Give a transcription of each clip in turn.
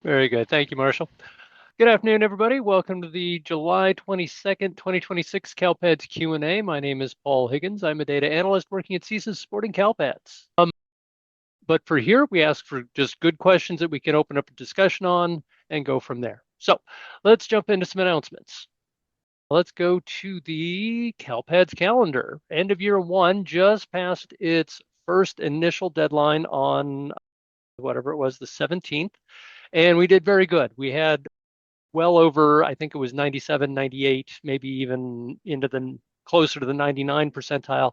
Very good. Thank you, Marshall. Good afternoon, everybody. Welcome to the July 22nd, 2026 CalPADS Q&A. My name is Paul Higgins. I'm a data analyst working at CSIS supporting CalPADS. But for here, we ask for just good questions that we can open up a discussion on and go from there. So let's jump into some announcements. Let's go to the CalPADS calendar. End of year one just passed its first initial deadline on whatever it was, the 17th. And we did very good. We had well over, I think it was 97, 98, maybe even into the closer to the 99 percentile,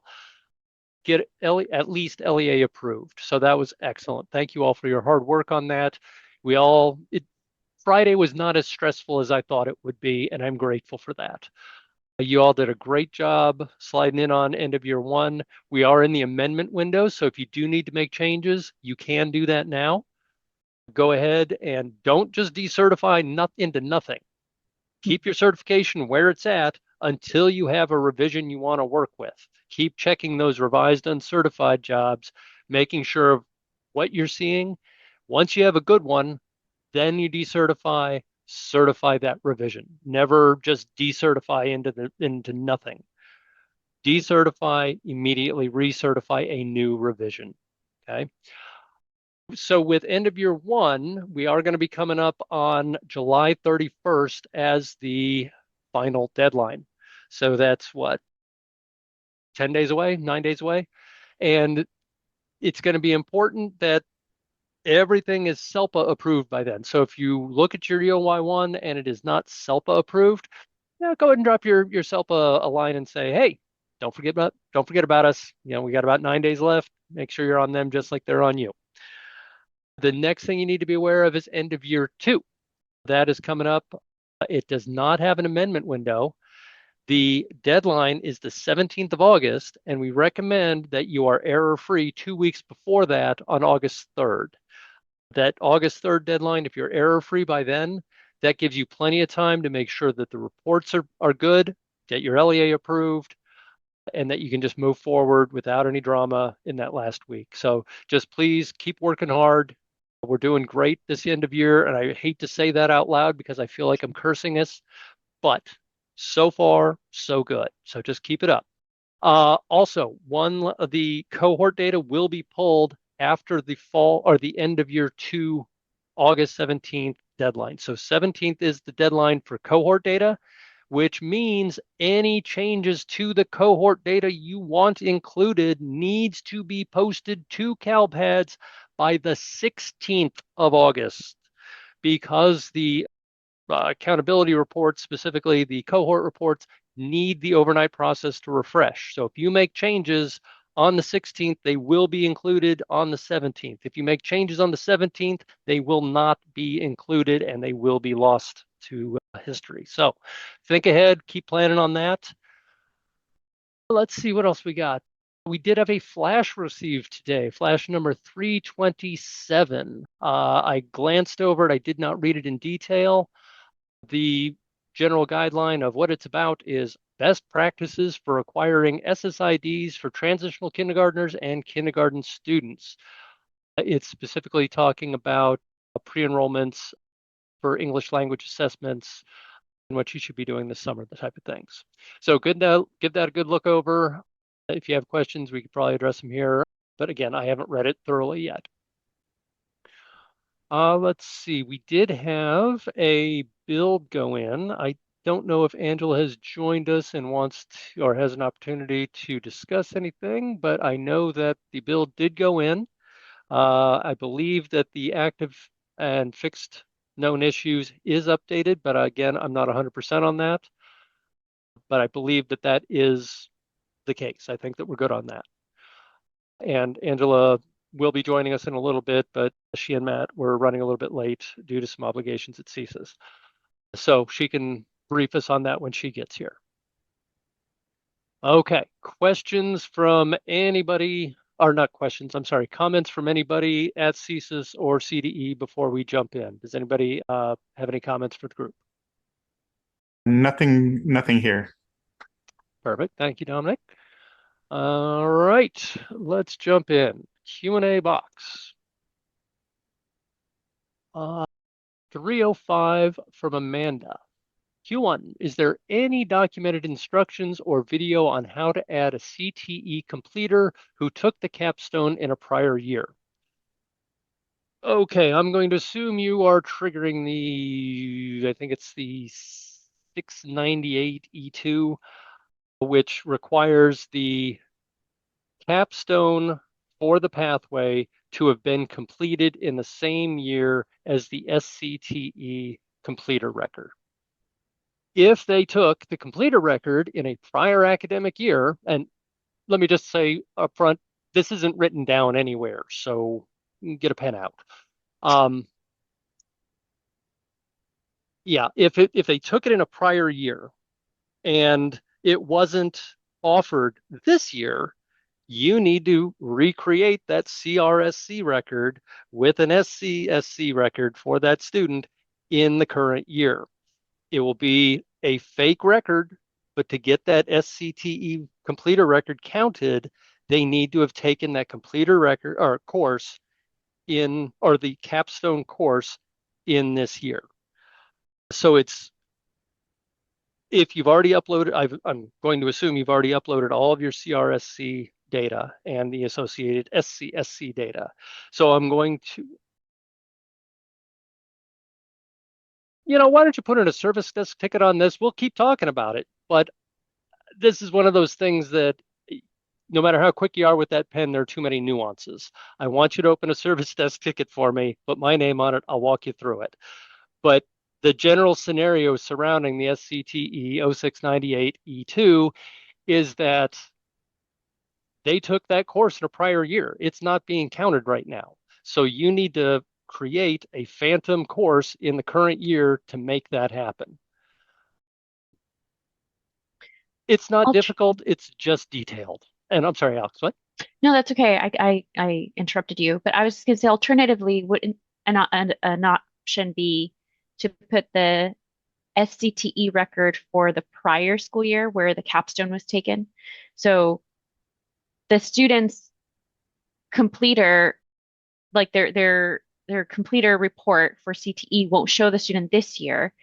get at least LEA approved. So that was excellent. Thank you all for your hard work on that. Friday was not as stressful as I thought it would be, and I'm grateful for that. You all did a great job sliding in on end of year one. We are in the amendment window, so if you do need to make changes, you can do that now. Go ahead and don't just decertify into nothing. Keep your certification where it's at until you have a revision you want to work with. Keep checking those revised uncertified jobs, making sure of what you're seeing. Once you have a good one, then you decertify, certify that revision. Never just decertify into nothing. Decertify, immediately recertify a new revision. Okay. So with end of year one, we are going to be coming up on July 31st as the final deadline. So that's what, 10 days away, 9 days away. And it's going to be important that everything is SELPA approved by then. So if you look at your EOY1 and it is not SELPA approved, yeah, go ahead and drop your SELPA a line and say, hey, don't forget about us. We got about 9 days left. Make sure you're on them just like they're on you. The next thing you need to be aware of is end of year two. That is coming up. It does not have an amendment window. The deadline is the 17th of August, and we recommend that you are error-free 2 weeks before that on August 3rd. That August 3rd deadline, if you're error-free by then, that gives you plenty of time to make sure that the reports are good, get your LEA approved, and that you can just move forward without any drama in that last week. So just please keep working hard. We're doing great this end of year, and I hate to say that out loud because I feel like I'm cursing us, but so far, so good. So just keep it up. Also, one of the cohort data will be pulled after the fall or the end of year two, August 17th deadline. So 17th is the deadline for cohort data, which means any changes to the cohort data you want included needs to be posted to CalPADS by the 16th of August because the accountability reports, specifically the cohort reports, need the overnight process to refresh. So if you make changes on the 16th, they will be included on the 17th. If you make changes on the 17th, they will not be included and they will be lost to history. So think ahead, keep planning on that. Let's see what else we got. We did have a flash received today, flash number 327. I glanced over it. I did not read it in detail. The general guideline of what it's about is best practices for acquiring SSIDs for transitional kindergartners and kindergarten students. It's specifically talking about pre-enrollments for English language assessments and what you should be doing this summer, the type of things. So good to give that a good look over. If you have questions, we could probably address them here. But again, I haven't read it thoroughly yet. Let's see. We did have a build go in. I don't know if Angela has joined us and wants to, or has an opportunity to discuss anything, but I know that the build did go in. I believe that the active and fixed known issues is updated, but again, I'm not 100% on that. But I believe that that is the case. I think that we're good on that. And Angela will be joining us in a little bit, but she and Matt were running a little bit late due to some obligations at CSIS. So she can brief us on that when she gets here. Okay, questions from anybody, or not questions, I'm sorry, comments from anybody at CSIS or CDE before we jump in. Does anybody have any comments for the group? Nothing here. Perfect, thank you, Dominic. All right, let's jump in. Q&A box. 305 from Amanda. Q1, is there any documented instructions or video on how to add a CTE completer who took the capstone in a prior year? Okay, I'm going to assume you are triggering I think it's the 698 E2, which requires the capstone for the pathway to have been completed in the same year as the SCTE completer record. If they took the completer record in a prior academic year, and let me just say up front, this isn't written down anywhere, so get a pen out. Yeah, if they took it in a prior year and it wasn't offered this year, you need to recreate that CRSC record with an SCSC record for that student in the current year. It will be a fake record, but to get that SCTE completer record counted, they need to have taken that completer record or course in, or the capstone course in this year. So it's, if you've already uploaded, I'm going to assume you've already uploaded all of your CRSC data and the associated SCSC data. So I'm going to, why don't you put in a service desk ticket on this? We'll keep talking about it. But this is one of those things that no matter how quick you are with that pen, there are too many nuances. I want you to open a service desk ticket for me, put my name on it. I'll walk you through it. But the general scenario surrounding the SCTE 0698 E2 is that they took that course in a prior year. It's not being counted right now. So you need to create a phantom course in the current year to make that happen. It's not difficult, it's just detailed. And I'm sorry, Alex, what? No, that's okay. I interrupted you, but I was going to say alternatively, would an option be to put the SCTE record for the prior school year where the capstone was taken? So the student's completer, like their completer report for CTE won't show the student this year,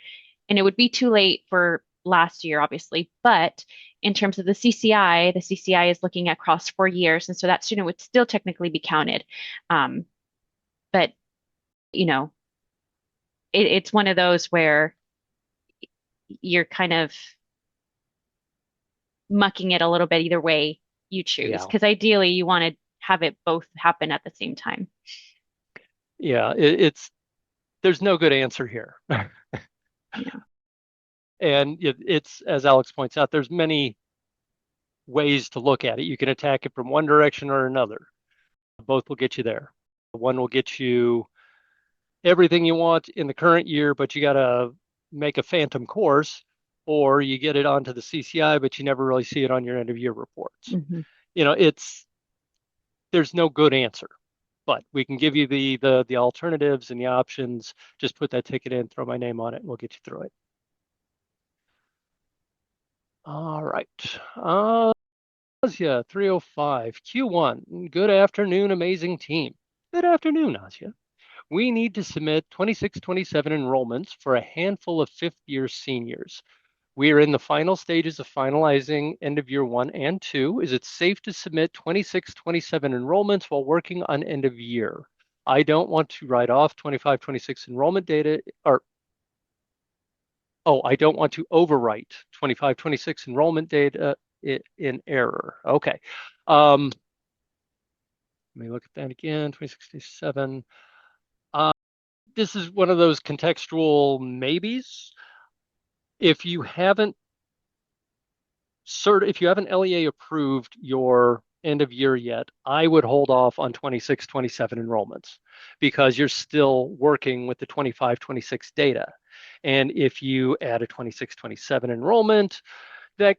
and it would be too late for last year, obviously. But in terms of the CCI is looking across 4 years, and so that student would still technically be counted. Um, but you know, it's one of those where you're kind of mucking it a little bit either way you choose, Yeah. because ideally you want to have it both happen at the same time. Yeah, there's no good answer here. Yeah. And it's, as Alex points out, there's many ways to look at it. You can attack it from one direction or another. Both will get you there. One will get you everything you want in the current year, but you got to make a phantom course, or you get it onto the CCI, but you never really see it on your end of year reports. Hmm. It's, there's no good answer, but we can give you the alternatives and the options. Just put that ticket in, throw my name on it, and we'll get you through it. All right. Nasia 305 Q1. Good afternoon, amazing team. Good afternoon, Nasia. We need to submit 26-27 enrollments for a handful of fifth year seniors. We are in the final stages of finalizing end of year 1 and 2. Is it safe to submit 26-27 enrollments while working on end of year? I don't want to write off 25-26 enrollment data, or I don't want to overwrite 25-26 enrollment data in error. Okay. Let me look at that again, 2067. This is one of those contextual maybes. If you haven't LEA approved your end of year yet, I would hold off on 26-27 enrollments because you're still working with the 25-26 data. And if you add a 26-27 enrollment, that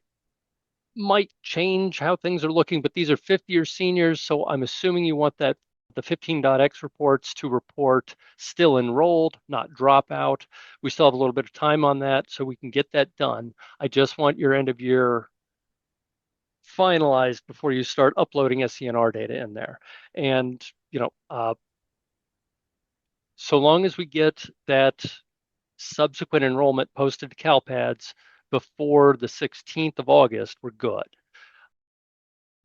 might change how things are looking, but these are fifth year seniors. So I'm assuming you want the 15.x reports to report still enrolled, not dropout. We still have a little bit of time on that, so we can get that done. I just want your end of year finalized before you start uploading SENR data in there. And, So long as we get that subsequent enrollment posted to CalPADS before the 16th of August, we're good.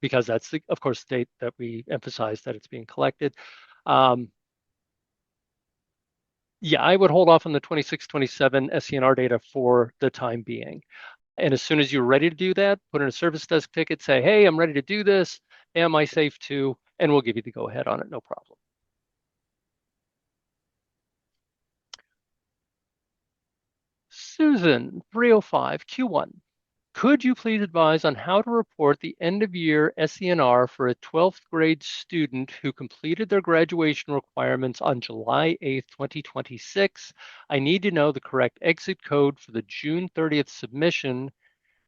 Because that's, of course, the date that we emphasize that it's being collected. Yeah, I would hold off on the 26-27 SENR data for the time being. And as soon as you're ready to do that, put in a service desk ticket, say, hey, I'm ready to do this. Am I safe to? And we'll give you the go ahead on it, no problem. Susan, 305, Q1. Could you please advise on how to report the end of year SENR for a 12th grade student who completed their graduation requirements on July 8th, 2026? I need to know the correct exit code for the June 30th submission,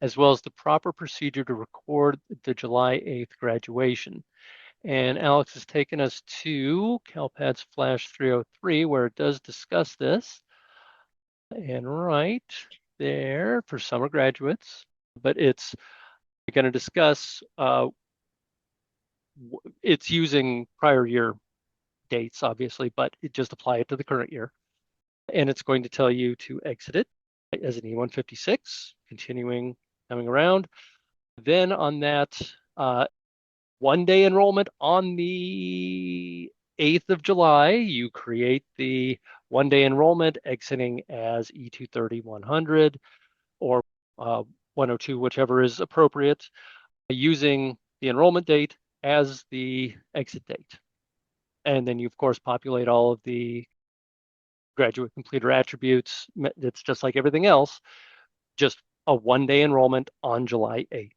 as well as the proper procedure to record the July 8th graduation. And Alex has taken us to CalPADS Flash 303, where it does discuss this. And right there for summer graduates, but it's going to discuss, it's using prior year dates, obviously, but it just apply it to the current year. And it's going to tell you to exit it as an E156, continuing coming around. Then on that 1-day enrollment on the 8th of July, you create the 1-day enrollment exiting as E230 100 or 102, whichever is appropriate, using the enrollment date as the exit date. And then you, of course, populate all of the graduate completer attributes. It's just like everything else, just a 1-day enrollment on July 8th.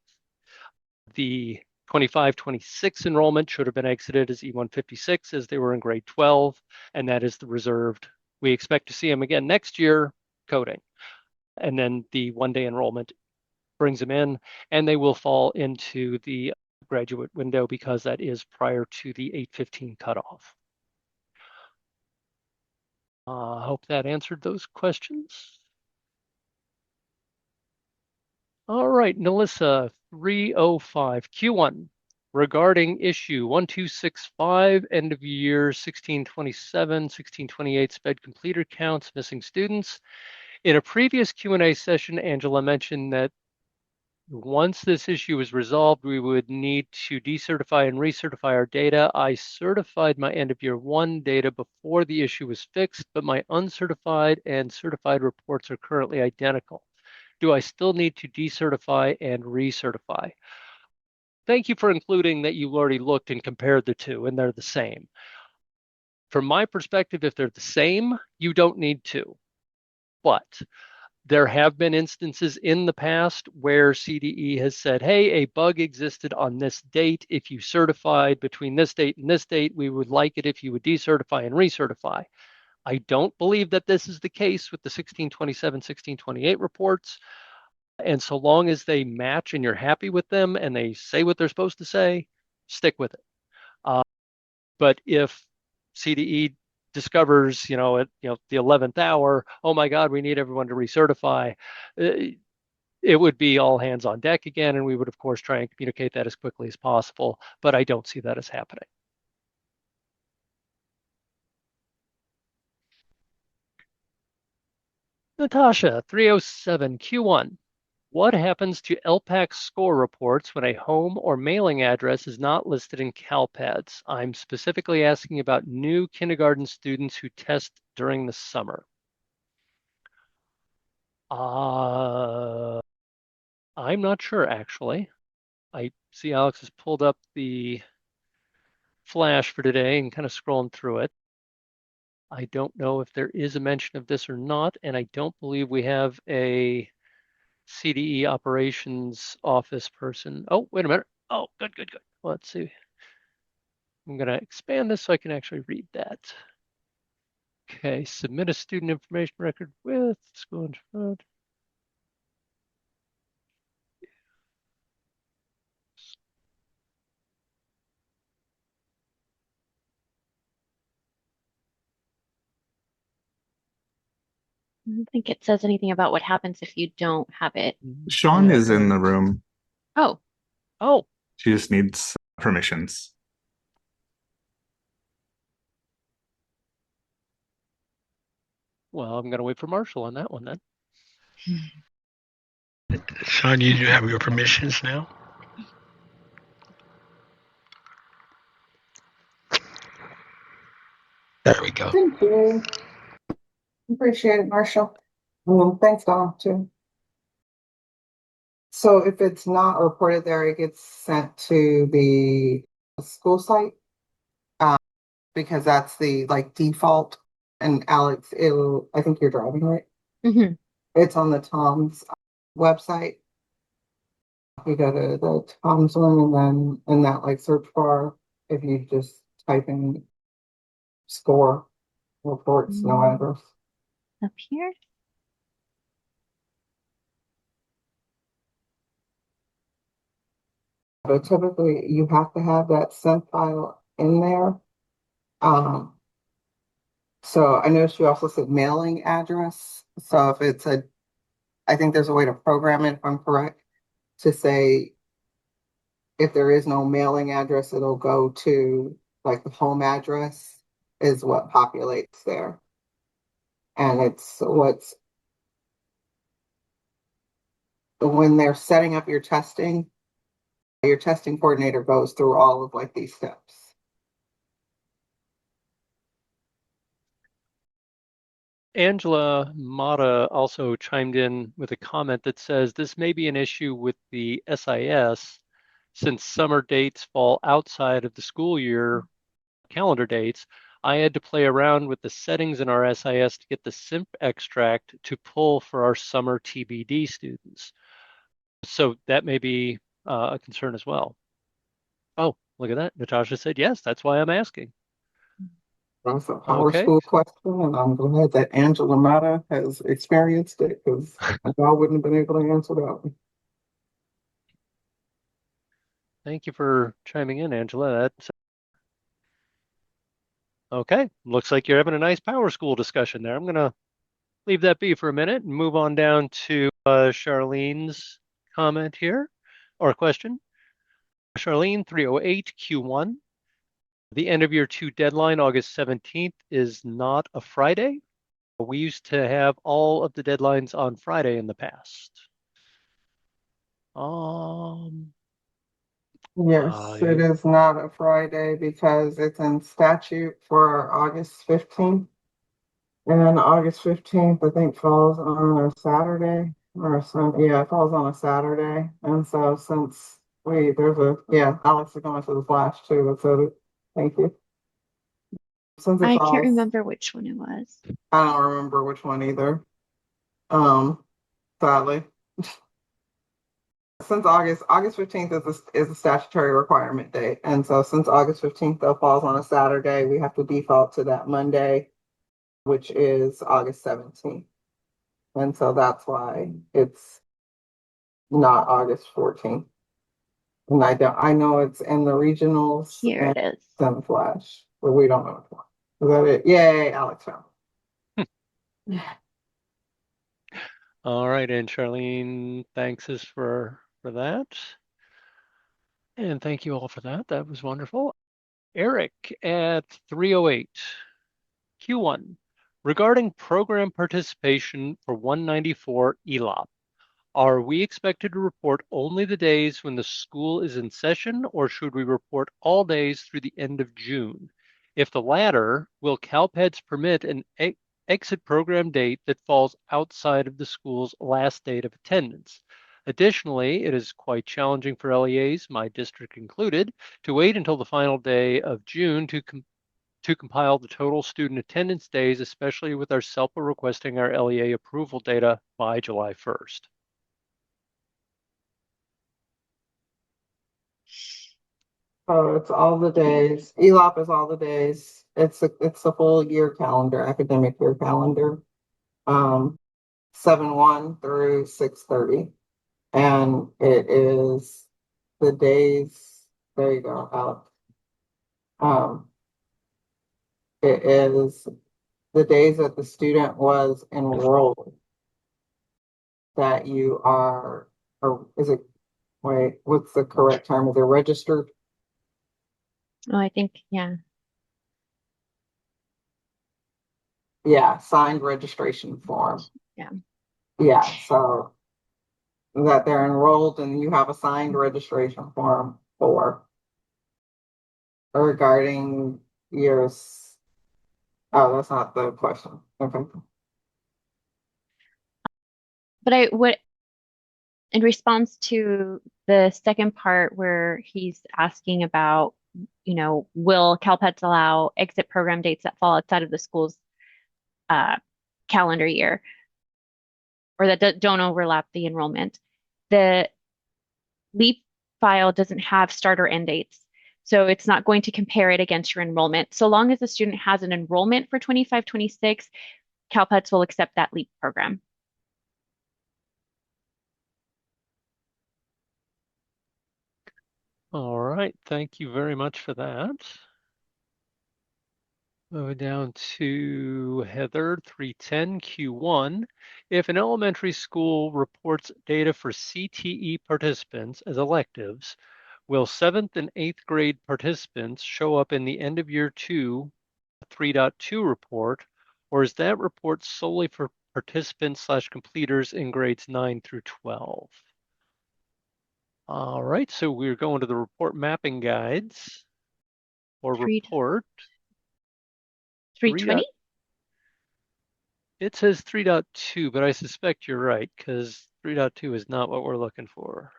The 25-26 enrollment should have been exited as E156 as they were in grade 12, and that is the reserved. We expect to see them again next year coding. And then the 1-day enrollment brings them in, and they will fall into the graduate window because that is prior to the 8/15 cutoff. I hope that answered those questions. All right, Melissa, 305, Q1, regarding issue 1265, end of year 1627, 1628 SPED completer counts, missing students. In a previous Q&A session, Angela mentioned that once this issue is resolved, we would need to decertify and recertify our data. I certified my end of year 1 data before the issue was fixed, but my uncertified and certified reports are currently identical. Do I still need to decertify and recertify? Thank you for including that you already looked and compared the two, and they're the same. From my perspective, if they're the same, you don't need to. But there have been instances in the past where CDE has said, hey, a bug existed on this date. If you certified between this date and this date, we would like it if you would decertify and recertify. I don't believe that this is the case with the 1627, 1628 reports. And so long as they match and you're happy with them and they say what they're supposed to say, stick with it. But if CDE discovers, at the 11th hour, oh my God, we need everyone to recertify, it would be all hands on deck again, and we would of course try and communicate that as quickly as possible. But I don't see that as happening. Natasha, 307 Q1. What happens to ELPAC score reports when a home or mailing address is not listed in CalPADS? I'm specifically asking about new kindergarten students who test during the summer. I'm not sure, actually. I see Alex has pulled up the flash for today and kind of scrolling through it. I don't know if there is a mention of this or not, and I don't believe we have a CDE operations office person. Oh, wait a minute. Oh, good, good, good. Let's see. I'm going to expand this so I can actually read that. Okay, submit a student information record with school and I don't think it says anything about what happens if you don't have it. Sean is in the room. Oh, Oh, She just needs permissions. Well, I'm going to wait for Marshall on that one then. Sean, you do have your permissions now. There we go. Thank you. Appreciate it, Marshall. Thanks, Don, too. So if it's not reported there, it gets sent to the school site, because that's the default. And Alex, I think you're driving, right? Mm-hmm. It's on the Tom's website. You go to the Tom's one, and then in that search bar, if you just type in score reports, no address. Up here. But typically, you have to have that SINF file in there. So I noticed you also said mailing address. So if it's I think there's a way to program it, if I'm correct, to say if there is no mailing address, it'll go to the home address is what populates there. And it's when they're setting up your testing coordinator goes through all of these steps. Angela Mata also chimed in with a comment that says this may be an issue with the SIS since summer dates fall outside of the school year calendar dates. I had to play around with the settings in our SIS to get the SINF extract to pull for our summer TBD students. So that may be a concern as well. Oh, look at that. Natasha said, yes, that's why I'm asking. That's a power Okay. school question, and I'm glad that Angela Mata has experienced it, because I wouldn't have been able to answer that one. Thank you for chiming in, Angela. That's okay. Looks like you're having a nice power school discussion there. I'm going to leave that be for a minute and move on down to Charlene's comment here, or question. Charlene, 308 Q1. The end of year 2 deadline, August 17th, is not a Friday. We used to have all of the deadlines on Friday in the past. Yes, it is not a Friday because it's in statute for August 15th. And August 15th, I think, falls on a Saturday or Sunday. Yeah, it falls on a Saturday. And so since Alex is going to the flash too. So thank you. Since it I falls, can't remember which one it was. I don't remember which one either. Sadly. Since August 15th is a statutory requirement date. And so since August 15th though falls on a Saturday, we have to default to that Monday, which is August 17th. And so that's why it's not August 14th. And I know it's in the regionals. Here it is. In the flash, but we don't know which one. Is that it? Yay, Alex found. All right, and Charlene thanks us for that. And thank you all for that. That was wonderful. Eric at 308. Q1. Regarding program participation for 194 ELOP, are we expected to report only the days when the school is in session, or should we report all days through the end of June? If the latter, will CALPADS permit an exit program date that falls outside of the school's last date of attendance? Additionally, it is quite challenging for LEAs, my district included, to wait until the final day of June to compile the total student attendance days, especially with our SELPA requesting our LEA approval data by July 1st. Oh, it's all the days. ELOP is all the days. It's a full year calendar, academic year calendar. 7/1 through 6/30. And it is the days, there you go, Alex. It is the days that the student was enrolled that you are, or is it, wait, what's the correct term? Is it registered? Oh, I think, yeah. yeah, signed registration form. Yeah. Yeah, so that they're enrolled and you have a signed registration form for regarding years. Oh, that's not the question. Okay. But I would, in response to the second part where he's asking about, will CalPADS allow exit program dates that fall outside of the school's calendar year or that don't overlap the enrollment? The LEAP file doesn't have start or end dates. So it's not going to compare it against your enrollment. So long as the student has an enrollment for 25-26, CalPADS will accept that LEAP program. All right, thank you very much for that. Moving down to Heather, 310 Q1. If an elementary school reports data for CTE participants as electives, will 7th and 8th grade participants show up in the end of year 2 3.2 report, or is that report solely for participants/completers in grades 9 through 12? All right, so we're going to the report mapping guides or report. 320? It says 3.2, but I suspect you're right because 3.2 is not what we're looking for.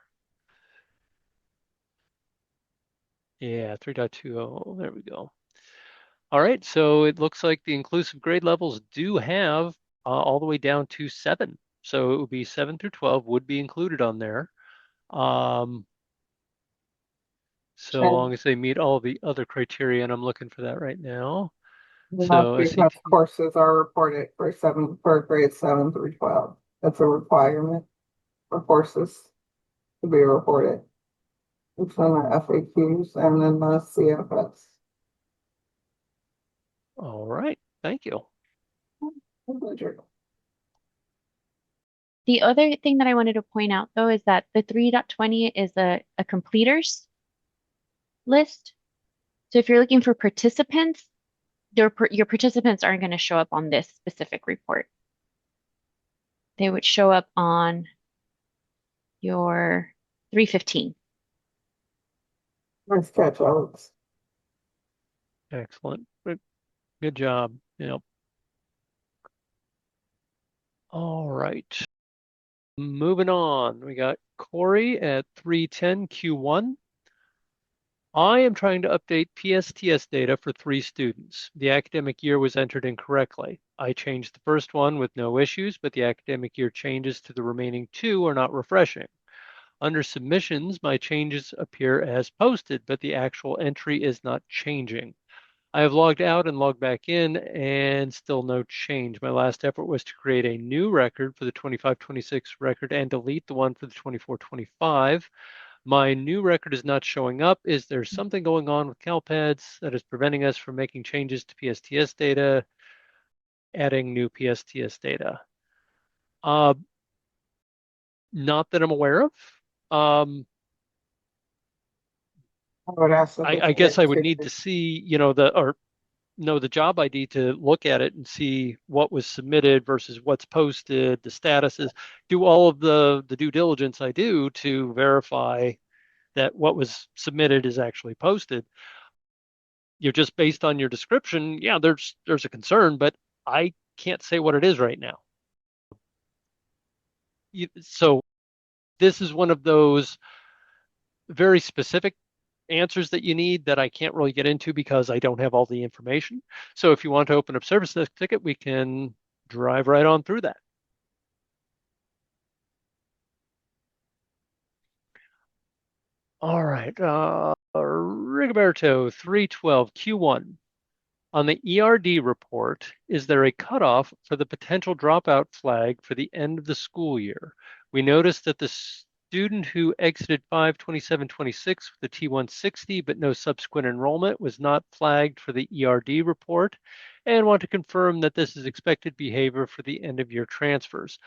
Yeah, 3.20, oh, there we go. All right, so it looks like the inclusive grade levels do have all the way down to 7. So it would be 7 through 12 would be included on there. So long as they meet all the other criteria, and I'm looking for that right now. So Because courses are reported for grades 7 through 12. That's a requirement for courses to be reported. It's in the FAQs and in the CFS. All right, thank you. The other thing that I wanted to point out, though, is that the 3.20 is a completers list. So if you're looking for participants, your participants aren't going to show up on this specific report. They would show up on your 315. Nice catch, Alex. Excellent. Good job. Yep. All right. Moving on. We got Corey at 310 Q1. I am trying to update PSTS data for 3 students. The academic year was entered incorrectly. I changed the first one with no issues, but the academic year changes to the remaining 2 are not refreshing. Under submissions, my changes appear as posted, but the actual entry is not changing. I have logged out and logged back in and still no change. My last effort was to create a new record for the 25-26 record and delete the one for the 24-25. My new record is not showing up. Is there something going on with CalPADS that is preventing us from making changes to PSTS data, adding new PSTS data? Not that I'm aware of. I guess I would need to see, the job ID to look at it and see what was submitted versus what's posted, the statuses, do all of the due diligence I do to verify that what was submitted is actually posted. You're just based on your description, yeah, there's a concern, but I can't say what it is right now. So this is one of those very specific answers that you need that I can't really get into because I don't have all the information. So if you want to open up service desk ticket, we can drive right on through that. All right, Rigoberto 312 Q1. On the ERD report, is there a cutoff for the potential dropout flag for the end of the school year? We noticed that the student who exited 5/27/26 with a T160 but no subsequent enrollment was not flagged for the ERD report and want to confirm that this is expected behavior for the end of year transfers.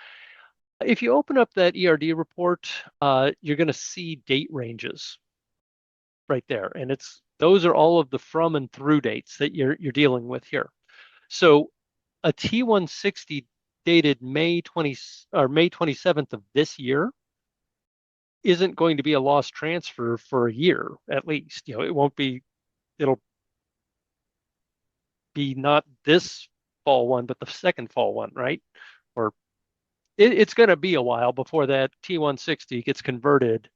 If you open up that ERD report, you're going to see date ranges right there. And those are all of the from and through dates that you're dealing with here. So a T160 dated May 27th of this year isn't going to be a lost transfer for a year at least. It won't be, it'll be not this fall one, but the second fall one, right? Or it's going to be a while before that T160 gets converted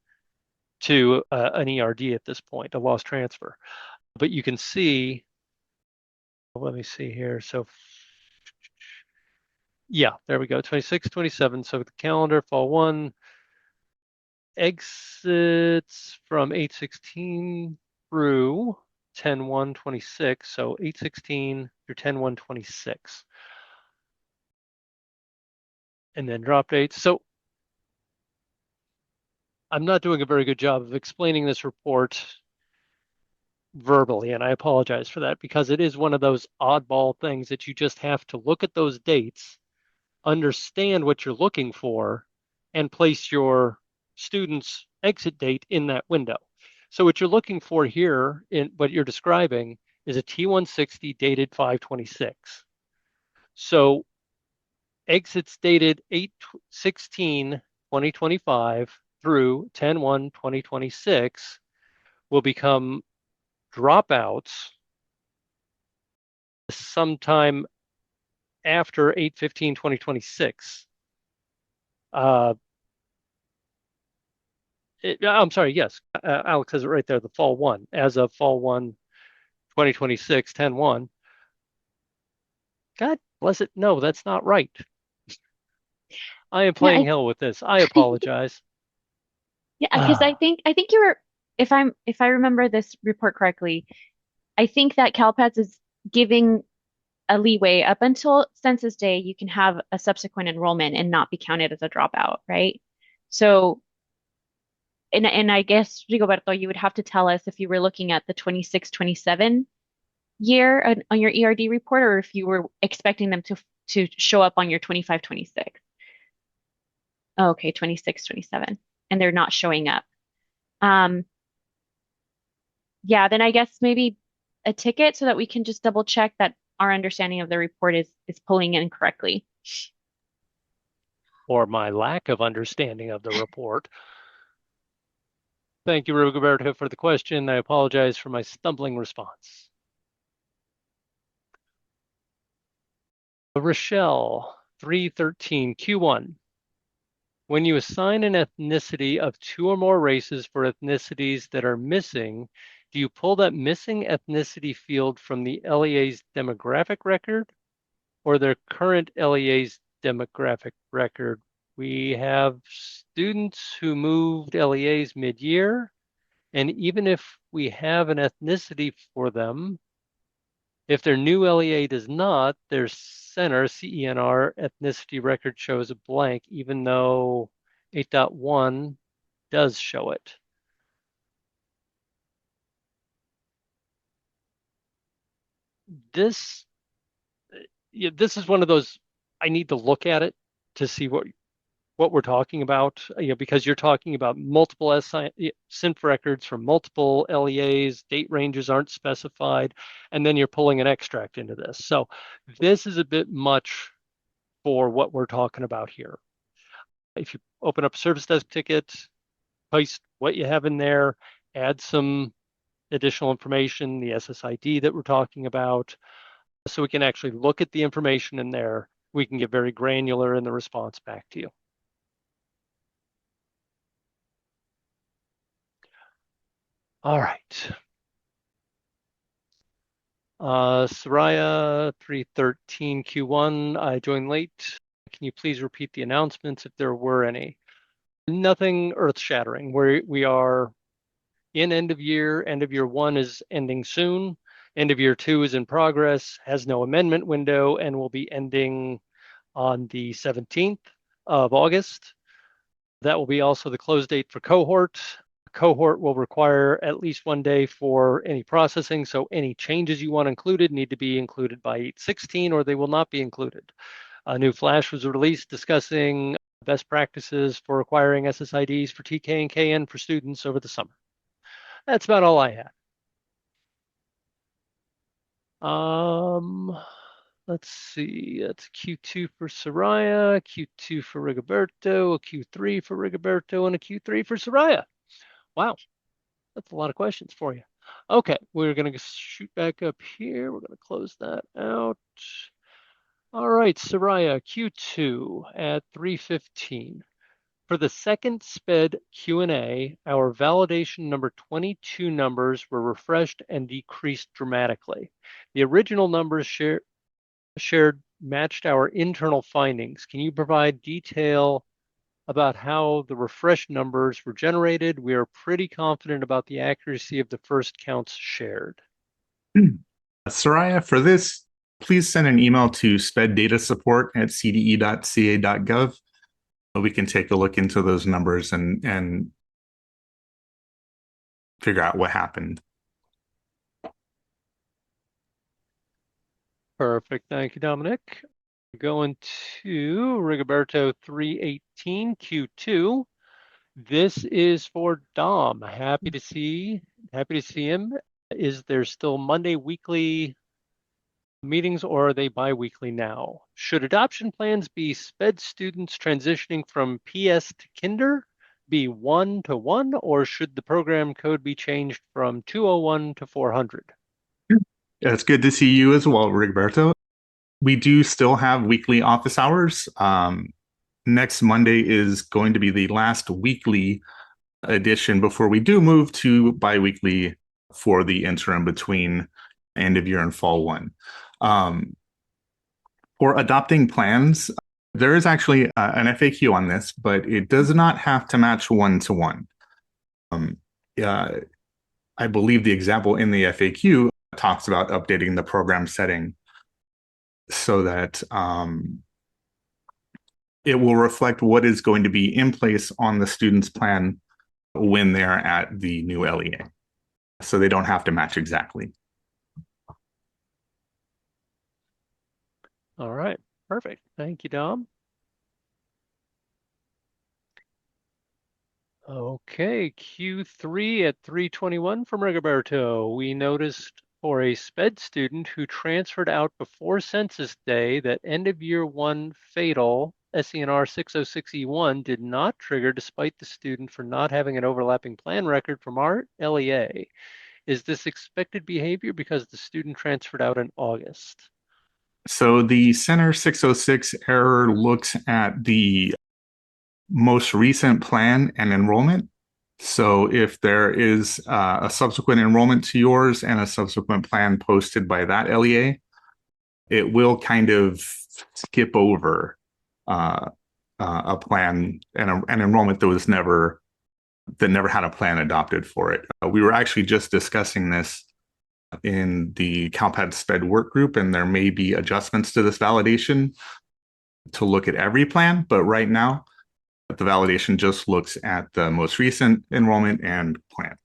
to an ERD at this point, a lost transfer. But you can see, let me see here. So yeah, there we go, 26, 27. So the calendar, fall one, exits from 8/16 through 10/1/26. So 8/16 through 10/1/26. And then drop dates. So I'm not doing a very good job of explaining this report verbally, and I apologize for that because it is one of those oddball things that you just have to look at those dates, understand what you're looking for, and place your student's exit date in that window. So what you're looking for here in what you're describing is a T160 dated 5/26. So exits dated 8/16/2025 through 10/1/2026 will become dropouts sometime after 8/15/2026. I'm sorry, yes, Alex has it right there, the fall one, as of fall one, 2026, 10/1. God bless it. No, that's not right. I am playing hell with this. I apologize. Yeah, because I think you were, if I remember this report correctly, I think that CalPADS is giving a leeway up until census day. You can have a subsequent enrollment and not be counted as a dropout, right? So, and I guess Rigoberto, you would have to tell us if you were looking at the 26-27 year on your ERD report, or if you were expecting them to show up on your 25-26. Oh, okay, 26-27, and they're not showing up. Yeah, then I guess maybe a ticket so that we can just double check that our understanding of the report is pulling in correctly. Or my lack of understanding of the report. Thank you, Rigoberto, for the question. I apologize for my stumbling response. Rochelle, 313, Q1. When you assign an ethnicity of 2 or more races for ethnicities that are missing, do you pull that missing ethnicity field from the LEA's demographic record or their current LEA's demographic record? We have students who moved LEAs mid-year, and even if we have an ethnicity for them, if their new LEA does not, their SENR, CENR ethnicity record shows a blank, even though 8.1 does show it. This is one of those, I need to look at it to see what we're talking about, because you're talking about multiple SINF records from multiple LEAs, date ranges aren't specified, and then you're pulling an extract into this. So this is a bit much for what we're talking about here. If you open up a service desk ticket, paste what you have in there, add some additional information, the SSID that we're talking about, so we can actually look at the information in there. We can get very granular in the response back to you. All right. Soraya, 313 Q1, I joined late. Can you please repeat the announcements if there were any? Nothing earth-shattering. We are in end of year. End of year 1 is ending soon. End of year 2 is in progress, has no amendment window, and will be ending on the 17th of August. That will be also the close date for cohort. Cohort will require at least 1 day for any processing, so any changes you want included need to be included by 8/16 or they will not be included. A new flash was released discussing best practices for acquiring SSIDs for TK and KN for students over the summer. That's about all I had. let's see, that's Q2 for Soraya, Q2 for Rigoberto, a Q3 for Rigoberto, and a Q3 for Soraya. Wow, that's a lot of questions for you. Okay, we're going to shoot back up here. We're going to close that out. All right, Soraya, Q2 at 3:15. For the second SPED Q&A, our validation number 22 numbers were refreshed and decreased dramatically. The original numbers shared matched our internal findings. Can you provide detail about how the refreshed numbers were generated? We are pretty confident about the accuracy of the first counts shared. Soraya, for this, please send an email to speddatasupport@cde.ca.gov. We can take a look into those numbers and figure out what happened. Perfect. Thank you, Dominic. Going to Rigoberto 3:18 Q2. This is for Dom. Happy to see him. Is there still Monday weekly meetings or are they bi-weekly now? Should adoption plans be SPED students transitioning from PS to Kinder be 1-to-1, or should the program code be changed from 201 to 400? It's good to see you as well, Rigoberto. We do still have weekly office hours. Next Monday is going to be the last weekly edition before we do move to bi-weekly for the interim between end of year and fall one. For adopting plans, there is actually an FAQ on this, but it does not have to match 1-to-1. I believe the example in the FAQ talks about updating the program setting so that it will reflect what is going to be in place on the student's plan when they're at the new LEA. So they don't have to match exactly. All right, perfect. Thank you, Dom. Okay, Q3 at 3:21 from Rigoberto. We noticed for a SPED student who transferred out before census day that end of year one fatal SENR 606E1 did not trigger despite the student for not having an overlapping plan record from our LEA. Is this expected behavior because the student transferred out in August? So the SENR 606 error looks at the most recent plan and enrollment. So if there is a subsequent enrollment to yours and a subsequent plan posted by that LEA, it will kind of skip over a plan and an enrollment that never had a plan adopted for it. We were actually just discussing this in the CALPADS SpEd work group, and there may be adjustments to this validation to look at every plan, but right now the validation just looks at the most recent enrollment and plan.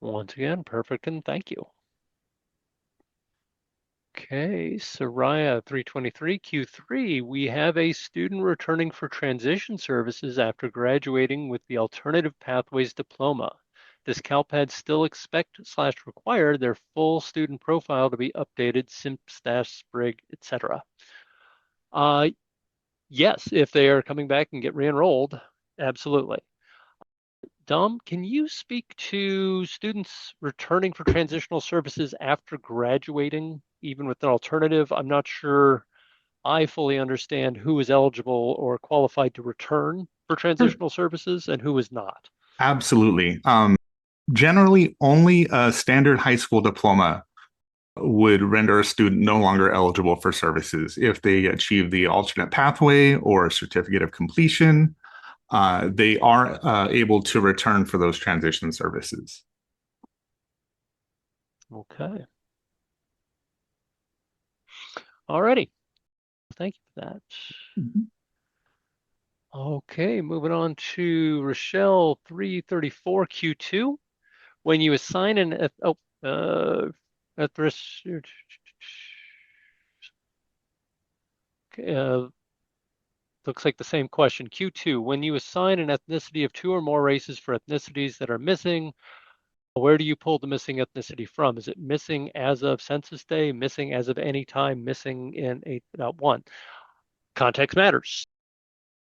Once again, perfect, and thank you. Okay, Soraya 323 Q3. We have a student returning for transition services after graduating with the Alternative Pathways Diploma. Does CalPAD still expect/require their full student profile to be updated, SIMP, stash, SPRIG, etc.? Yes, if they are coming back and get re-enrolled, absolutely. Dom, can you speak to students returning for transitional services after graduating, even with an alternative? I'm not sure I fully understand who is eligible or qualified to return for transitional services and who is not. Absolutely. Generally, only a standard high school diploma would render a student no longer eligible for services. If they achieve the alternate pathway or a certificate of completion, they are able to return for those transition services. Okay. Alrighty. Thank you for that. Okay, moving on to Rochelle 334 Q2. When you assign an looks like the same question. Q2, when you assign an ethnicity of 2 or more races for ethnicities that are missing, Where do you pull the missing ethnicity from? Is it missing as of census day, missing as of any time, missing in 8.1? Context matters.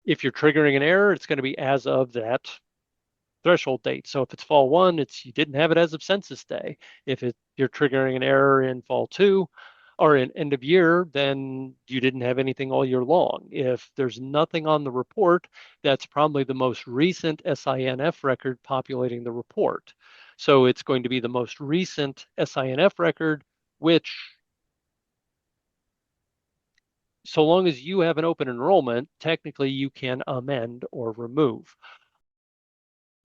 If you're triggering an error, it's going to be as of that threshold date. So if it's fall 1, it's you didn't have it as of census day. If you're triggering an error in fall 2 or in end of year, then you didn't have anything all year long. If there's nothing on the report, that's probably the most recent SINF record populating the report. So it's going to be the most recent SINF record, which, so long as you have an open enrollment, technically you can amend or remove.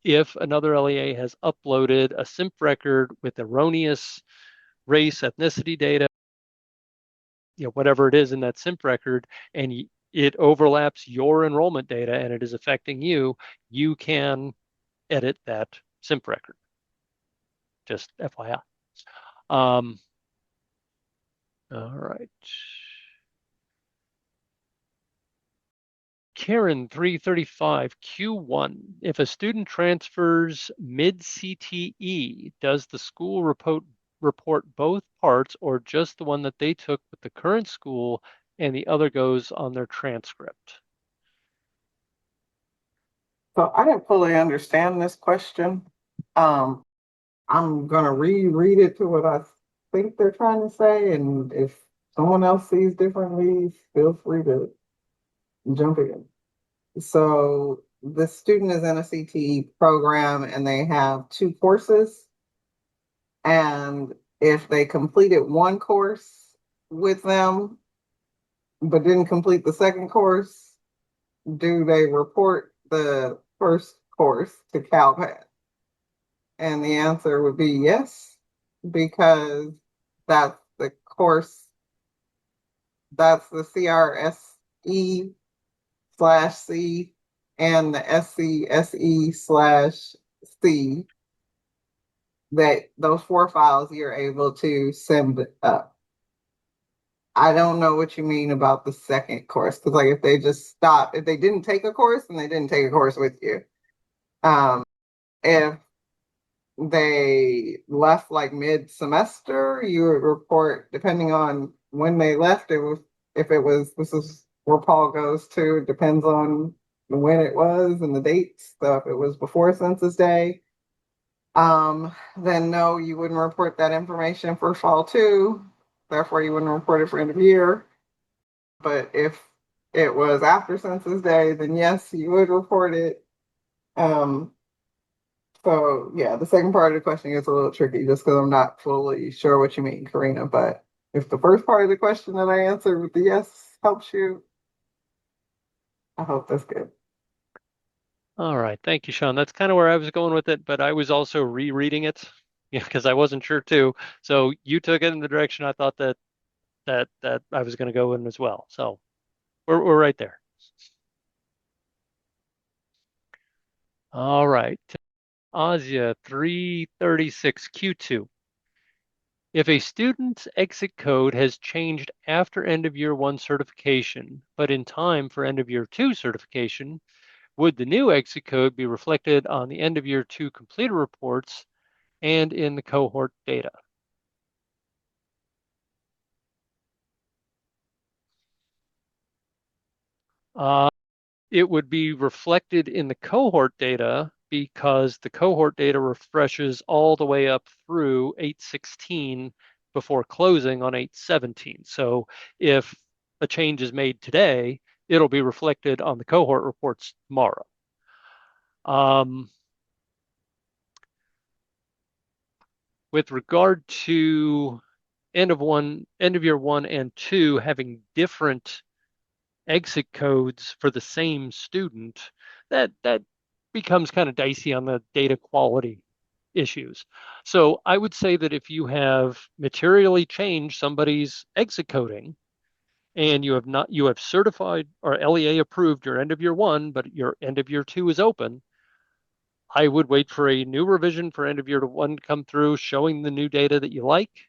If another LEA has uploaded a SINF record with erroneous race, ethnicity data, whatever it is in that SINF record, and it overlaps your enrollment data and it is affecting you, you can edit that SINF record. Just FYI. All right. Karen 335 Q1. If a student transfers mid-CTE, does the school report both parts or just the one that they took with the current school and the other goes on their transcript? So I didn't fully understand this question. I'm gonna reread it to what I think they're trying to say, and if someone else sees differently, feel free to jump in. So the student is in a CTE program and they have 2 courses. And if they completed one course with them, but didn't complete the second course, do they report the first course to CalPAD? And the answer would be yes, because that's the course, that's the CRSE/C and the SCSE/C, that those 4 files you're able to send up. I don't know what you mean about the second course, because like if they just stopped, if they didn't take a course, then they didn't take a course with you. If they left like mid-semester, you would report, depending on when they left, if it was, this is where Paul goes to, it depends on when it was and the dates. So if it was before census day, then no, you wouldn't report that information for fall 2. Therefore, you wouldn't report it for end of year. But if it was after census day, then yes, you would report it. So yeah, the second part of the question is a little tricky just because I'm not fully sure what you mean, Karina. But if the first part of the question that I answered with the yes helps you, I hope that's good. All right. Thank you, Sean. That's kind of where I was going with it, but I was also rereading it because I wasn't sure too. So you took it in the direction I thought that I was going to go in as well. So we're right there. All right. Asia 336 Q2. If a student's exit code has changed after end of year 1 certification, but in time for end of year 2 certification, would the new exit code be reflected on the end of year 2 completer reports and in the cohort data? It would be reflected in the cohort data because the cohort data refreshes all the way up through 8/16 before closing on 8/17. So if a change is made today, it'll be reflected on the cohort reports tomorrow. With regard to end of year 1 and 2 having different exit codes for the same student, that becomes kind of dicey on the data quality issues. So I would say that if you have materially changed somebody's exit coding and you have certified or LEA approved your end of year 1, but your end of year 2 is open, I would wait for a new revision for end of year 1 to come through showing the new data that you like.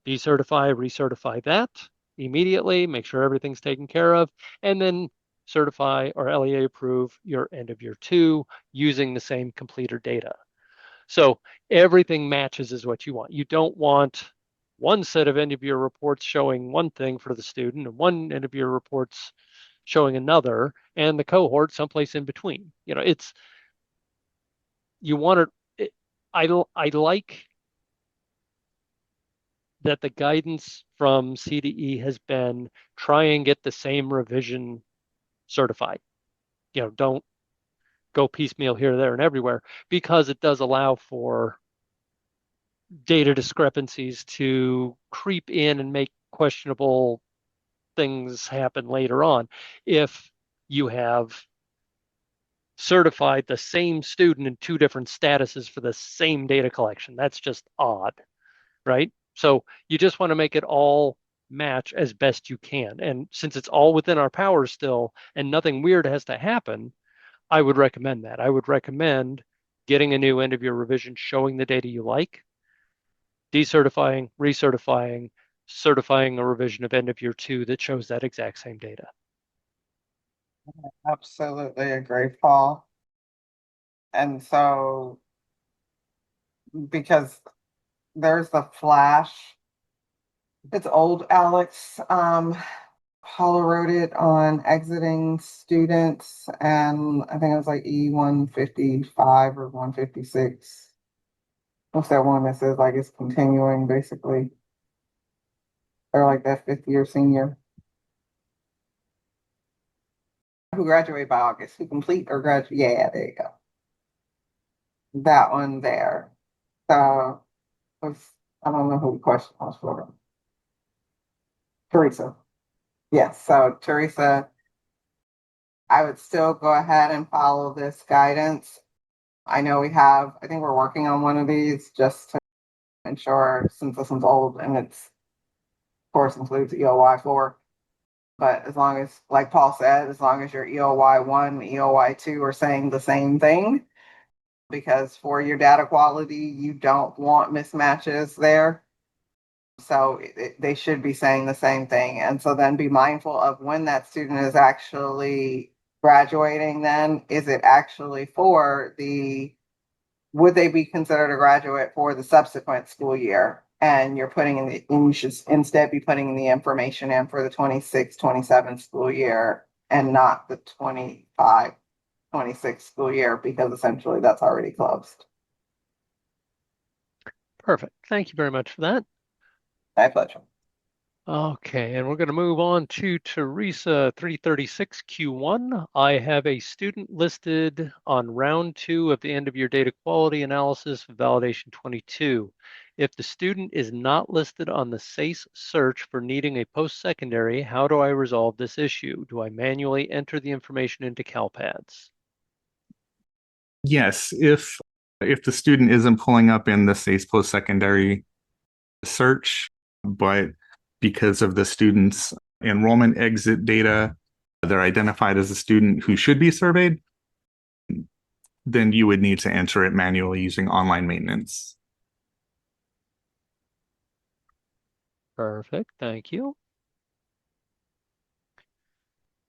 Decertify, recertify that immediately, make sure everything's taken care of, and then certify or LEA approve your end of year 2 using the same completer data. So everything matches is what you want. You don't want one set of end of year reports showing one thing for the student and one end of year reports showing another, and the cohort someplace in between. You want to. I like that the guidance from CDE has been try and get the same revision certified. Don't go piecemeal here, there, and everywhere, because it does allow for data discrepancies to creep in and make questionable things happen later on. If you have certified the same student in two different statuses for the same data collection, that's just odd, right? So you just want to make it all match as best you can. And since it's all within our power still and nothing weird has to happen, I would recommend that. I would recommend getting a new end of year revision showing the data you like, decertifying, recertifying, certifying a revision of end of year 2 that shows that exact same data. Absolutely agree, Paul. And so, because there's the flash, it's old, Alex. Paula wrote it on exiting students, and I think it was like E155 or 156. What's that one that says like it's continuing basically? Or like that fifth year senior who graduate by August, who complete or graduate. Yeah, there you go. That one there. So I don't know who the question was for. Teresa. Yes, so Teresa, I would still go ahead and follow this guidance. I know I think we're working on one of these just to ensure, since this one's old and it's, of course, includes EOY4. But as long as, like Paul said, as long as your EOY1, EOY2 are saying the same thing, because for your data quality, you don't want mismatches there. So they should be saying the same thing. And so then be mindful of when that student is actually graduating, then is it actually would they be considered a graduate for the subsequent school year? And you should instead be putting in the information in for the 26-27 school year and not the 25-26 school year, because essentially that's already closed. Perfect. Thank you very much for that. My pleasure. Okay, and we're going to move on to Teresa 336 Q1. I have a student listed on round 2 of the end of year data quality analysis of validation 22. If the student is not listed on the SACE search for needing a post-secondary, how do I resolve this issue? Do I manually enter the information into CALPADS? Yes, if the student isn't pulling up in the SACE post-secondary search, but because of the student's enrollment exit data, they're identified as a student who should be surveyed, then you would need to enter it manually using online maintenance. Perfect, thank you.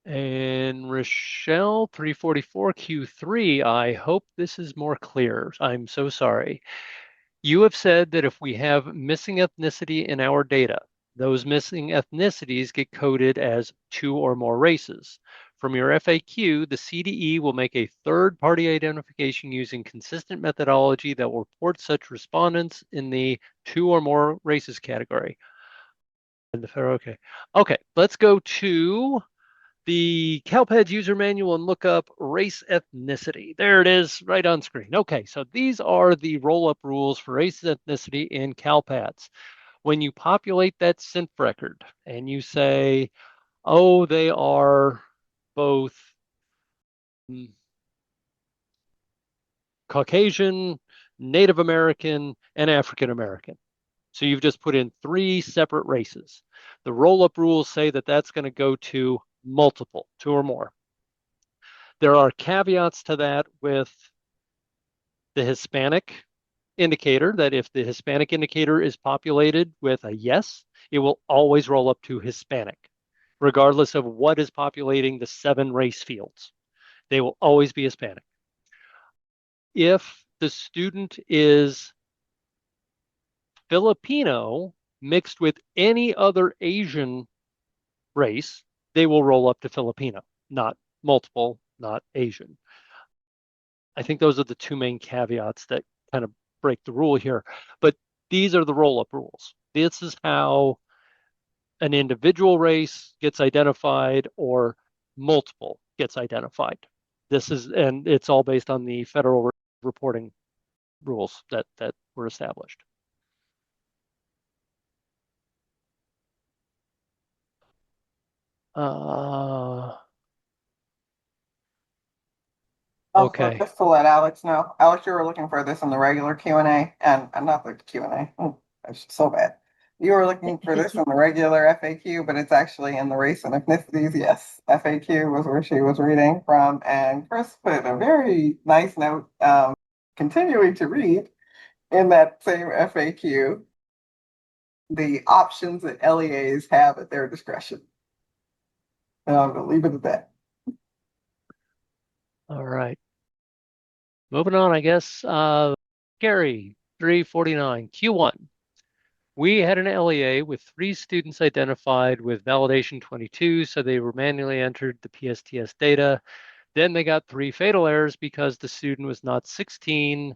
And Rochelle 344 Q3, I hope this is more clear. I'm so sorry. You have said that if we have missing ethnicity in our data, those missing ethnicities get coded as 2 or more races. From your FAQ, the CDE will make a third-party identification using consistent methodology that will report such respondents in the 2 or more races category. Okay, let's go to the CalPADS user manual and look up race ethnicity. There it is right on screen. Okay, so these are the roll-up rules for race ethnicity in CalPADS. When you populate that SINF record and you say, oh, they are both Caucasian, Native American, and African American. So you've just put in 3 separate races. The roll-up rules say that that's going to go to multiple, 2 or more. There are caveats to that with the Hispanic indicator, that if the Hispanic indicator is populated with a yes, it will always roll up to Hispanic, regardless of what is populating the 7 race fields. They will always be Hispanic. If the student is Filipino mixed with any other Asian race, they will roll up to Filipino, not multiple, not Asian. I think those are the two main caveats that kind of break the rule here. But these are the roll-up rules. This is how an individual race gets identified or multiple gets identified. And it's all based on the federal reporting rules that were established. Also, Okay. just to let Alex know, Alex, you were looking for this in the regular Q&A and not the Q&A. Oh, that's so bad. You were looking for this in the regular FAQ, but it's actually in the race and ethnicities. Yes, FAQ was where she was reading from, and Chris put a very nice note, continuing to read in that same FAQ, the options that LEAs have at their discretion. And I'm going to leave it at that. All right. Moving on, I guess. Gary, 349, Q1. We had an LEA with 3 students identified with validation 22, so they were manually entered the PSTS data. Then they got 3 fatal errors because the student was not 16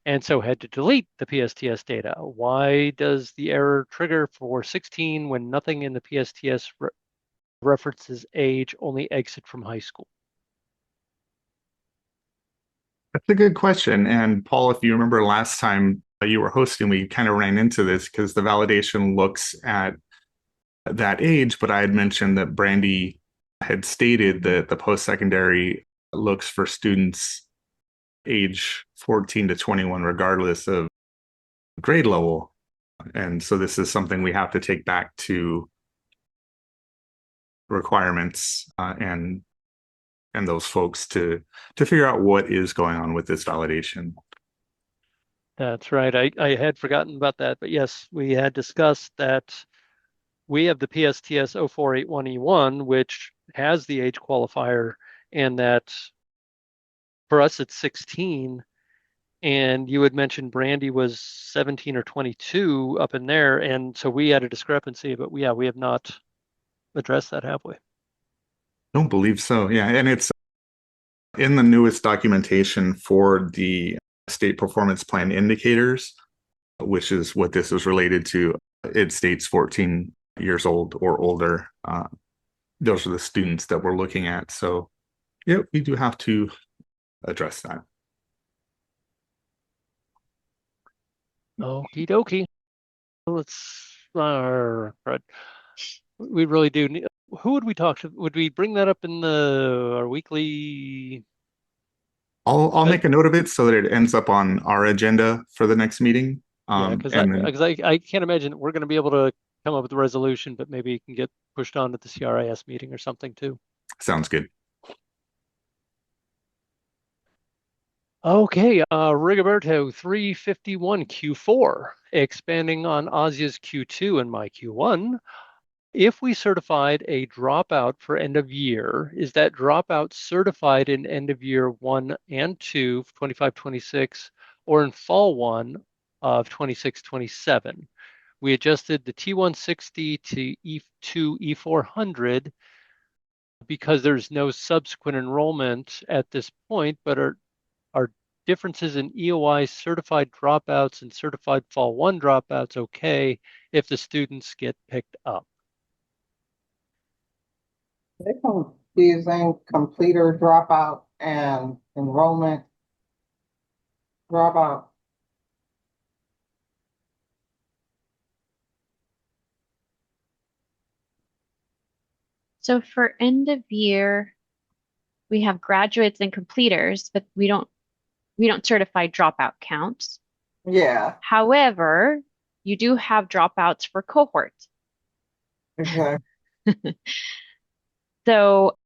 and so had to delete the PSTS data. Why does the error trigger for 16 when nothing in the PSTS references age, only exit from high school? That's a good question. And Paul, if you remember last time you were hosting, we kind of ran into this because the validation looks at that age, but I had mentioned that Brandy had stated that the post-secondary looks for students age 14 to 21, regardless of grade level. And so this is something we have to take back to requirements and those folks to figure out what is going on with this validation. That's right. I had forgotten about that, but yes, we had discussed that we have the PSTS 0481E1, which has the age qualifier, and that for us it's 16. And you had mentioned Brandy was 17 or 22 up in there, and so we had a discrepancy, but we have not addressed that, have we? Don't believe so. Yeah, and it's in the newest documentation for the state performance plan indicators, which is what this is related to. It states 14 years old or older. Those are the students that we're looking at. So, yeah, we do have to address that. Okie dokie. We really do need, who would we talk to? Would we bring that up in our weekly? I'll make a note of it so that it ends up on our agenda for the next meeting. Yeah, because I can't imagine that we're going to be able to come up with a resolution, but maybe it can get pushed on at the CRIS meeting or something too. Sounds good. Okay, Rigoberto 351 Q4, expanding on Asia's Q2 and my Q1. If we certified a dropout for end of year, is that dropout certified in end of year 1 and 2, 25-26, or in fall 1 of 26-27? We adjusted the T160 to E2 E400 because there's no subsequent enrollment at this point, but are differences in EOI certified dropouts and certified fall 1 dropouts okay if the students get picked up? They're confusing completer dropout and enrollment dropout. So for end of year, we have graduates and completers, but we don't certify dropout counts. Yeah, However, you do have dropouts for cohorts. exactly. So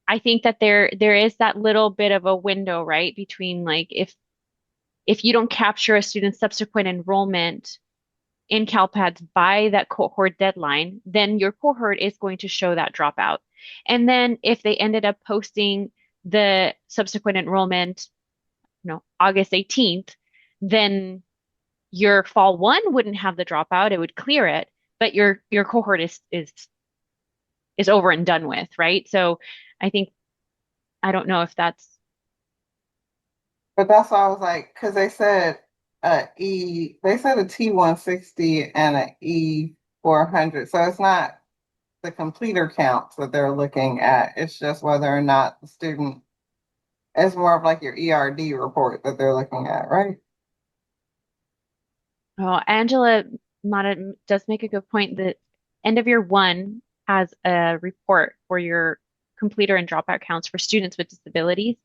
I think that there is that little bit of a window, right, between like if you don't capture a student's subsequent enrollment in CalPADS by that cohort deadline, then your cohort is going to show that dropout. And then if they ended up posting the subsequent enrollment August 18th, then your fall one wouldn't have the dropout. It would clear it, but your cohort is over and done with, right? So I think, I don't know if that's. But that's why I was like, because they said they said a T160 and an E400. So it's not the completer counts that they're looking at. It's just whether or not the student, it's more of like your ERD report that they're looking at, right? Oh, Angela Mata does make a good point that end of year one has a report for your completer and dropout counts for students with disabilities.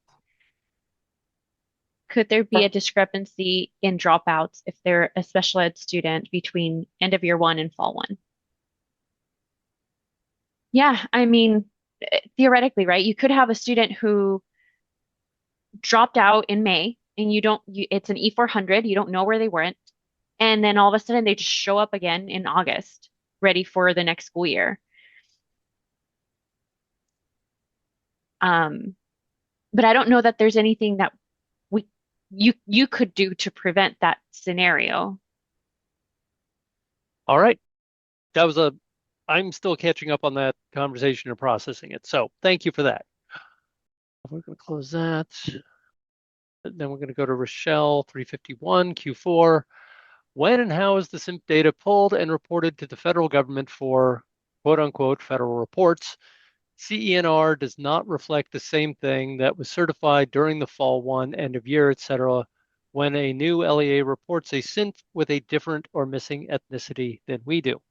Could there be a discrepancy in dropouts if they're a special ed student between end of year one and fall one? Yeah, I mean, theoretically, right? You could have a student who dropped out in May and it's an E400, you don't know where they went. And then all of a sudden they just show up again in August, ready for the next school year. But I don't know that there's anything that you could do to prevent that scenario. All right. I'm still catching up on that conversation and processing it. So thank you for that. We're going to close that. Then we're going to go to Rochelle 351 Q4. When and how is the SINF data pulled and reported to the federal government for quote unquote federal reports? CENR does not reflect the same thing that was certified during the fall one, end of year, etc. when a new LEA reports a SINF with a different or missing ethnicity than we do.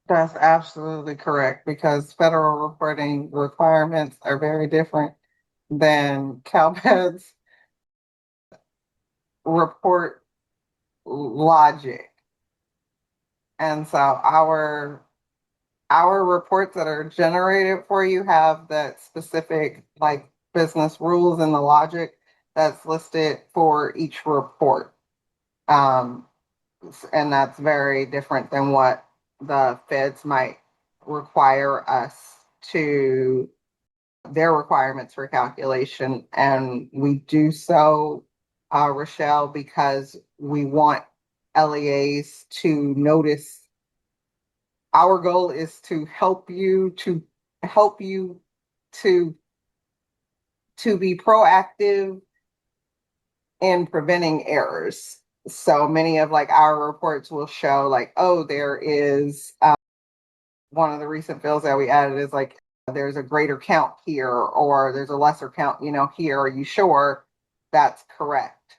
That's absolutely correct because federal reporting requirements are very different than CALPADS report logic. And so our reports that are generated for you have that specific like business rules and the logic that's listed for each report. And that's very different than what the feds might require us to, their requirements for calculation. And we do so, Rochelle, because we want LEAs to notice. Our goal is to help you to be proactive in preventing errors. So many of like our reports will show like, oh, there is one of the recent fields that we added is like, there's a greater count here, or there's a lesser count, here. Are you sure that's correct?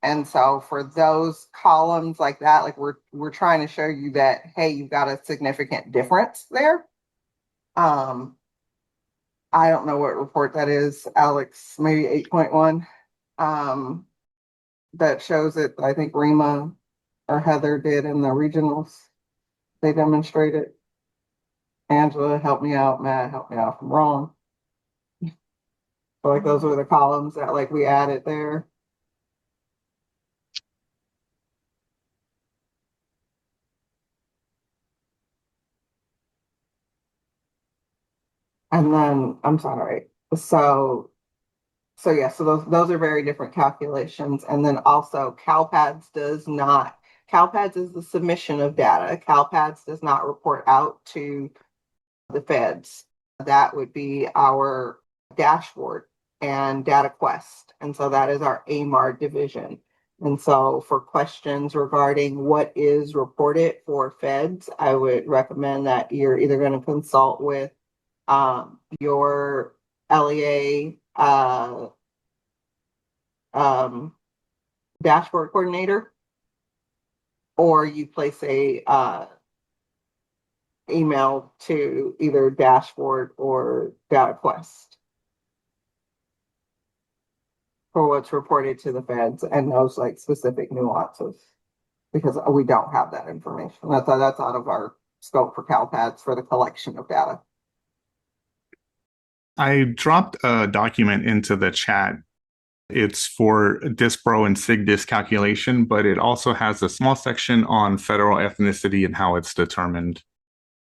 And so for those columns like that, like we're trying to show you that, hey, you've got a significant difference there. I don't know what report that is, Alex, maybe 8.1. That shows it. I think Rima or Heather did in the regionals. They demonstrated. Angela, help me out. Matt, help me out if I'm wrong. So like those were the columns that like we added there. And then I'm sorry. So yeah, so those are very different calculations. And then also CalPADS is the submission of data. CalPADS does not report out to the feds. That would be our dashboard and data quest. And so that is our AMAR division. And so for questions regarding what is reported for feds, I would recommend that you're either going to consult with your LEA dashboard coordinator, or you place a email to either dashboard or data quest for what's reported to the feds and those like specific nuances, because we don't have that information. That's out of our scope for CalPADS for the collection of data. I dropped a document into the chat. It's for DISPRO and SIGDIS calculation, but it also has a small section on federal ethnicity and how it's determined.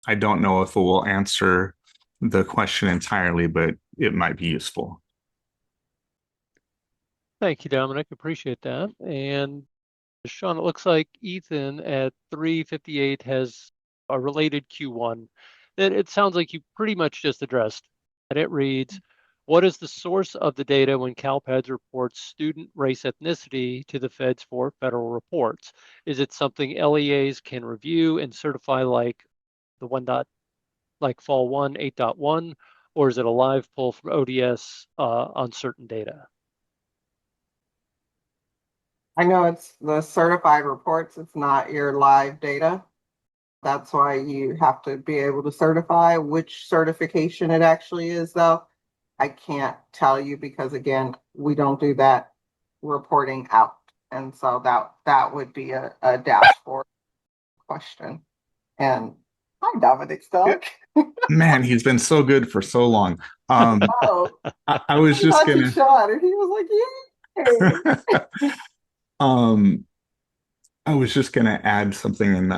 I don't know if it will answer the question entirely, but it might be useful. Thank you, Dominic. Appreciate that. And Sean, it looks like Ethan at 3:58 has a related Q1 that it sounds like you pretty much just addressed. And it reads, what is the source of the data when CalPADS reports student race ethnicity to the feds for federal reports? Is it something LEAs can review and certify like the like fall 1, 8.1, or is it a live pull from ODS on certain data? I know it's the certified reports, it's not your live data. That's why you have to be able to certify which certification it actually is, though. I can't tell you because again, we don't do that reporting out. And so that would be a dashboard question. And hi, Dominic Stock. Man, he's been so good for so long. Oh, I was just thought you gonna shot, and he was like, "Yay!" I was just gonna add something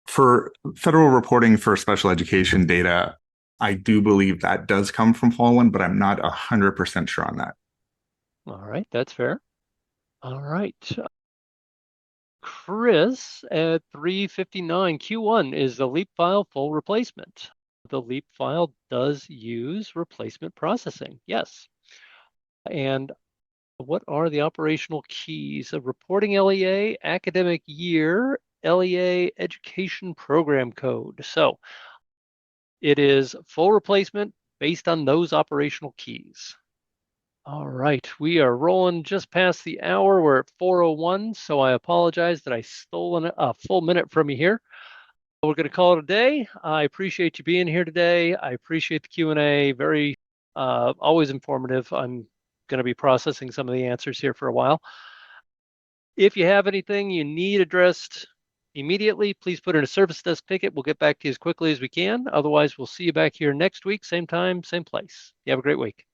for federal reporting for special education data, I do believe that does come from Fall One, but I'm not 100% sure on that. All right, that's fair. All right. Chris at 3:59, Q1 is the LEAP file full replacement. The LEAP file does use replacement processing, yes. And what are the operational keys of reporting LEA, academic year, LEA education program code? So it is full replacement based on those operational keys. All right, we are rolling just past the hour. We're at 4:01, so I apologize that I stole a full minute from you here. We're going to call it a day. I appreciate you being here today. I appreciate the Q&A. Very, always informative. I'm going to be processing some of the answers here for a while. If you have anything you need addressed immediately, please put in a service desk ticket. We'll get back to you as quickly as we can. Otherwise, we'll see you back here next week, same time, same place. You have a great week.